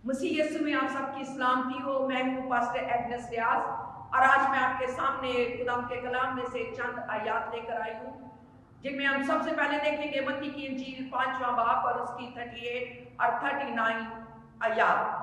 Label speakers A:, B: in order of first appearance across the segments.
A: मसीह यीशु में आप सबकी सलामती हो। मैं हूँ पास्टर एग्नेस रियाज और आज मैं आपके सामने खुदा के कलाम में से चंद आयात लेकर आई हूँ, जिनमें हम सबसे पहले देखेंगे मत्ती की इंजील 5वां बाब और उसकी 38 और 39 आयात।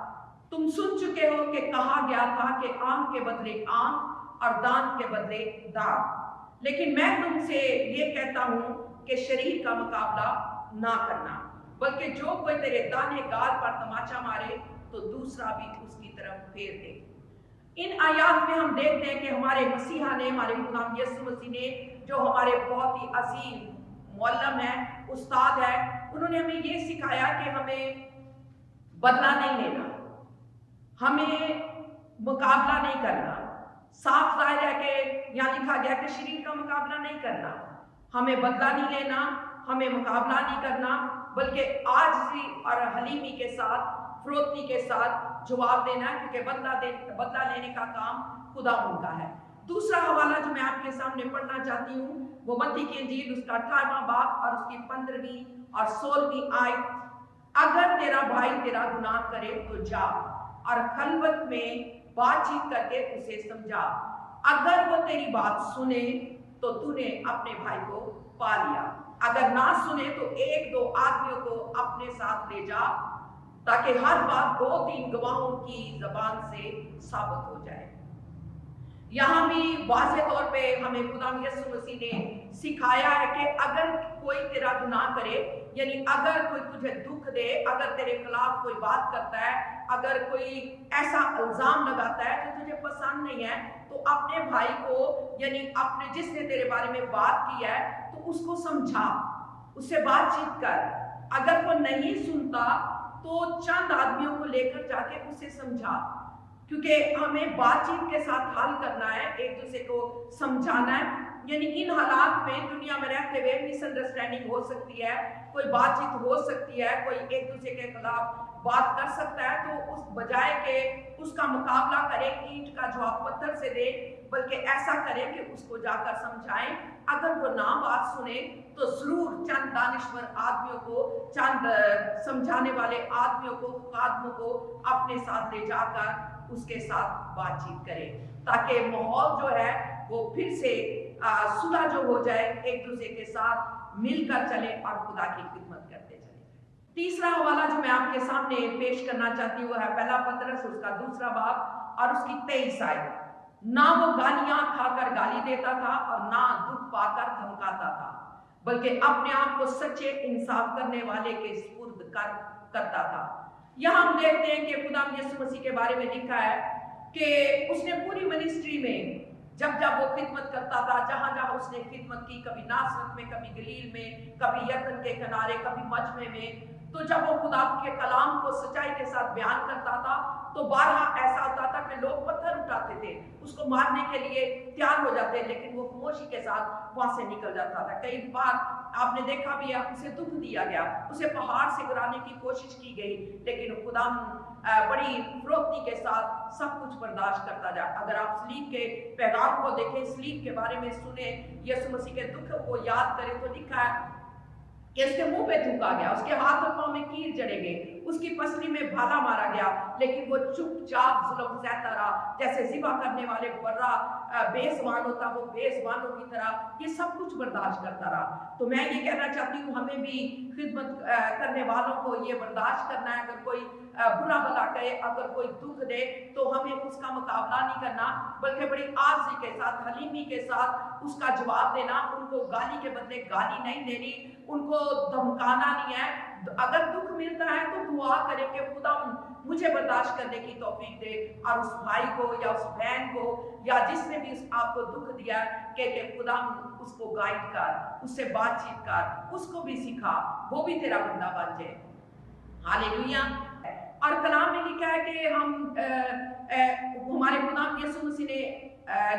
A: तुम सुन चुके हो कि कहा गया था कि आंख के बदले आंख और दांत के बदले दांत, लेकिन मैं तुमसे ये कहता हूँ कि शरीर का मुकाबला ना करना, बल्कि जो कोई तेरे दाहिने गाल पर तमाचा मारे तो दूसरा भी उसकी तरफ फेर दे। इन आयात में हम देखते हैं कि हमारे मसीहा ने, हमारे गुलाम यीशु मसीह ने, जो हमारे बहुत ही अजीम मौलम है, उस्ताद है, उन्होंने हमें ये सिखाया कि हमें बदला नहीं लेना, हमें मुकाबला नहीं करना। साफ जाहिर है कि यहाँ लिखा गया कि शरीर का मुकाबला नहीं करना, हमें बदला नहीं लेना, हमें मुकाबला नहीं करना, बल्कि आजिज़ी और हलीमी के साथ, फरोख्ती के साथ जवाब देना, क्योंकि बदला लेने का काम खुदा उनका है। दूसरा हवाला जो मैं आपके सामने पढ़ना चाहती हूँ वो मत्ती की इंजील उसका 18वां बाब और उसकी 15वीं और 16वीं आयत। अगर तेरा भाई तेरा गुनाह करे तो जा और खलवत में बातचीत करके उसे समझा। अगर वो तेरी बात सुने तो तूने अपने भाई को पा लिया, अगर ना सुने तो एक दो आदमियों को अपने साथ ले जा, ताकि हर बात 2-3 गवाहों की जबान से साबित हो जाए। यहाँ भी वाज़े तौर पे हमें खुदा यीशु मसीह ने सिखाया है कि अगर कोई तेरा गुनाह करे, यानी अगर कोई तुझे दुख दे, अगर तेरे खिलाफ कोई बात करता है, अगर कोई ऐसा इल्जाम लगाता है जो तुझे पसंद नहीं है, तो अपने भाई को, यानी अपने जिसने तेरे बारे में बात की है, तो उसको समझा, उससे बातचीत कर। अगर वो नहीं सुनता तो चंद आदमियों को लेकर जाके उसे समझा, क्योंकि हमें बातचीत के साथ हल करना है, एक दूसरे को समझाना है। यानी इन हालात में दुनिया में रहते हुए मिसअंडरस्टैंडिंग हो सकती है, कोई बातचीत हो सकती है, कोई एक दूसरे के खिलाफ बात कर सकता है, तो उस बजाय के उसका मुकाबला करें, ईंट का जवाब पत्थर से दे, बल्कि ऐसा करें कि उसको जाकर समझाएं। अगर वो ना बात सुने तो जरूर चंद दानिशवर आदमियों को, चंद समझाने वाले आदमियों को, आदमियों को अपने साथ ले जाकर उसके साथ बातचीत करें, ताकि माहौल जो है वो फिर से सुलह जो हो जाए, एक दूसरे के साथ मिलकर चले और खुदा की खिदमत करते चले। तीसरा हवाला जो मैं आपके सामने पेश करना चाहती हूँ है पहला पतरस उसका 2 बाब और उसकी 23 आयत। ना वो गालियां खाकर गाली देता था और ना दुख पाकर धमकाता था, बल्कि अपने आप को सच्चे इंसाफ करने वाले के सुपुर्द करता था। यहाँ हम देखते हैं कि खुदा यीशु मसीह के बारे में लिखा है कि उसने पूरी मिनिस्ट्री में जब जब वो खिदमत करता था, जहां जहां उसने खिदमत की, कभी नासरत में, कभी गलील में, कभी यरदन के किनारे, कभी मजमे में, तो जब वो खुदा के कलाम को सच्चाई के साथ बयान करता था तो बारहा ऐसा होता था कि लोग पत्थर उठाते थे, उसको मारने के लिए तैयार हो जाते, लेकिन वो खामोशी के साथ वहां से निकल जाता था। कई बार आपने देखा भी है, उसे दुख दिया गया, उसे पहाड़ से गिराने की कोशिश की गई, लेकिन खुदा बड़ी फरोख्ती के साथ सब कुछ बर्दाश्त करता जा। अगर आप सलीब के पैगाम को देखें, सलीब के बारे में सुने, यीशु मसीह के दुख को याद करें, तो लिखा है कि उसके मुंह पे थूका गया, उसके हाथ और पांव में कील जड़े गए, उसकी पसली में भाला मारा गया, लेकिन वो चुपचाप जुल्म सहता रहा। जैसे ज़िबा करने वाले बर्रा बेज़बान होता, वो बेज़बानों की तरह ये सब कुछ बर्दाश्त करता रहा। तो मैं ये कहना चाहती हूँ, हमें भी खिदमत करने वालों को ये बर्दाश्त करना है। अगर कोई बुरा भला कहे, अगर कोई दुख दे, तो हमें उसका मुकाबला नहीं करना, बल्कि बड़ी आज़ी के साथ, हलीमी के साथ उसका जवाब देना। उनको गाली के बदले गाली नहीं देनी, उनको धमकाना नहीं है। अगर दुख मिलता है तो दुआ करें कि खुदा मुझे बर्दाश्त करने की तौफीक दे, और उस भाई को या उस बहन को या जिसने भी आपको दुख दिया कि खुदा उसको गाइड कर, उससे बातचीत कर, उसको भी सिखा, वो भी तेरा बंदा बन जाए। हालेलुया। और कलाम में लिखा है कि हम हमारे खुदा यीशु मसीह ने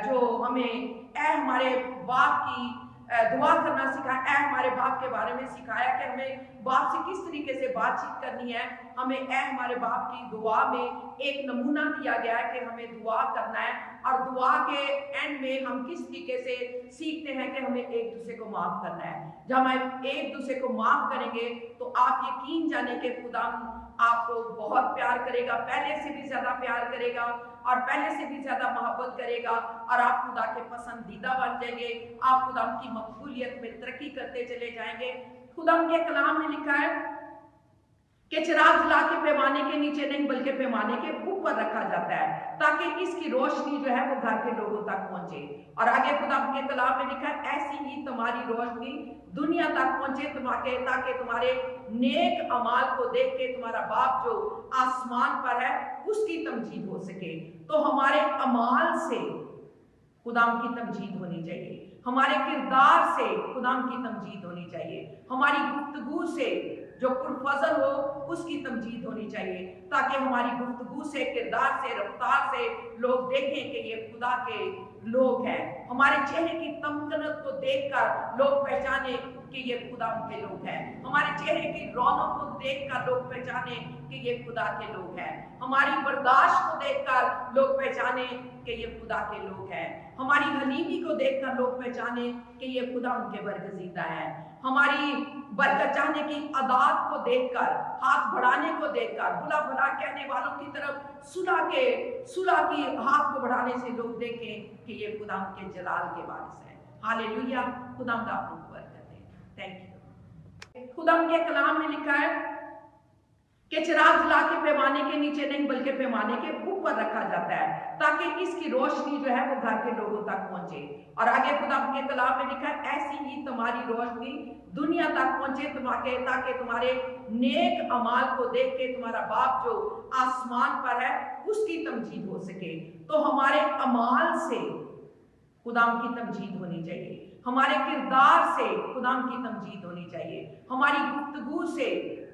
A: जो हमें हमारे बाप की दुआ करना सिखाया, हमारे बाप के बारे में सिखाया कि हमें बाप से किस तरीके से बातचीत करनी है। हमें हमारे बाप की दुआ में एक नमूना दिया गया है कि हमें दुआ करना है, और दुआ के एंड में हम किस तरीके से सीखते हैं कि हमें एक दूसरे को माफ करना है। जब हम एक दूसरे को माफ करेंगे तो आप यकीन जाने के खुदा آپ کو بہت پیار کرے گا، پہلے سے بھی زیادہ پیار کرے گا اور پہلے سے بھی زیادہ محبت کرے گا، اور آپ خدا کے پسندیدہ بن جائیں گے، آپ خدا کی مقبولیت میں ترقی کرتے چلے جائیں گے۔ خدا کے کلام میں لکھا ہے کہ چراغ جلا کے پیمانے کے نیچے نہیں بلکہ پیمانے کے اوپر رکھا جاتا ہے تاکہ اس کی روشنی جو ہے وہ گھر کے لوگوں تک پہنچے، اور آگے خدا کے کلام میں لکھا ہے ایسی ہی تمہاری روشنی دنیا تک پہنچے تاکہ تمہارے نیک اعمال کو دیکھ کے تمہارا باپ جو آسمان پر ہے اس کی تمجید ہو سکے۔ تو ہمارے اعمال سے خدام کی تمجید ہونی چاہیے، ہمارے کردار سے خدام کی تمجید ہونی چاہیے، ہماری گفتگو سے جو پرفضل ہو اس کی تمجید ہونی چاہیے، تاکہ ہماری گفتگو سے، کردار سے، رفتار سے لوگ دیکھیں کہ یہ خدا کے لوگ ہیں، ہمارے چہرے کی تمکنت کو دیکھ کر لوگ پہچانے کہ یہ خدا کے لوگ ہیں، ہمارے چہرے کی رونق کو دیکھ کر لوگ پہچانے کہ یہ خدا کے لوگ ہیں، ہماری برداشت کو دیکھ کر لوگ پہچانے کہ یہ خدا کے لوگ ہیں، ہماری غنیمی کو دیکھ کر لوگ پہچانے کہ یہ خدا ان کے برگزیدہ ہیں، ہماری برکت چاہنے کی عادات کو دیکھ کر، ہاتھ بڑھانے کو دیکھ کر، بھلا بھلا کہنے والوں کی طرف صلح کی ہاتھ کو بڑھانے سے لوگ دیکھیں کہ یہ خدا کے جلال کے وارث ہے۔ ہاللیلویہ، خدا کا آپ کو برکت دے۔ Thank you. خدا کے کلام میں لکھا ہے کہ چراغ جلا کے پیمانے کے نیچے نہیں بلکہ پیمانے کے اوپر رکھا جاتا ہے تاکہ اس کی روشنی جو ہے وہ گھر کے لوگوں تک پہنچے، اور آگے خدا کے کلام میں لکھا ہے ایسی ہی تمہاری روشنی دنیا تک پہنچے تاکہ تمہارے نیک اعمال کو دیکھ کے تمہارا باپ جو آسمان پر ہے اس کی تمجید ہو سکے۔ تو ہمارے اعمال سے خدام کی تمجید ہونی چاہیے، ہمارے کردار سے خدام کی تمجید ہونی چاہیے، ہماری گفتگو سے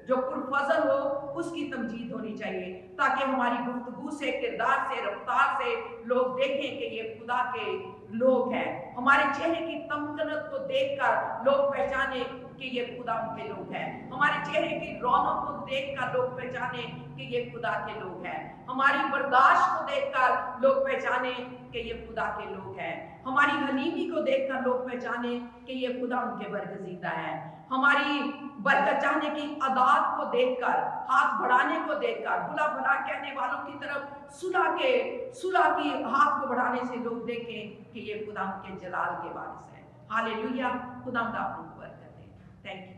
A: جو پرفضل ہو اس کی تمجید ہونی چاہیے، تاکہ ہماری گفتگو سے، کردار سے، رفتار سے لوگ دیکھیں کہ یہ خدا کے لوگ ہیں، ہمارے چہرے کی تمکنت کو دیکھ کر لوگ پہچانے کہ یہ خدا کے لوگ ہیں، ہمارے چہرے کی رونق کو دیکھ کر لوگ پہچانے کہ یہ خدا کے لوگ ہیں، ہماری برداشت کو دیکھ کر لوگ پہچانے کہ یہ خدا کے لوگ ہیں، ہماری غنیمی کو دیکھ کر لوگ پہچانے کہ یہ خدا ان کے برگزیدہ ہیں، ہماری برکت چاہنے کی عادات کو دیکھ کر، ہاتھ بڑھانے کو دیکھ کر، بھلا بھلا کہنے والوں کی طرف صلح کی ہاتھ کو بڑھانے سے لوگ دیکھیں کہ یہ خدا کے جلال کے وارث ہے۔ ہاللیلویہ، خدا کا آپ کو برکت دے۔ Thank you.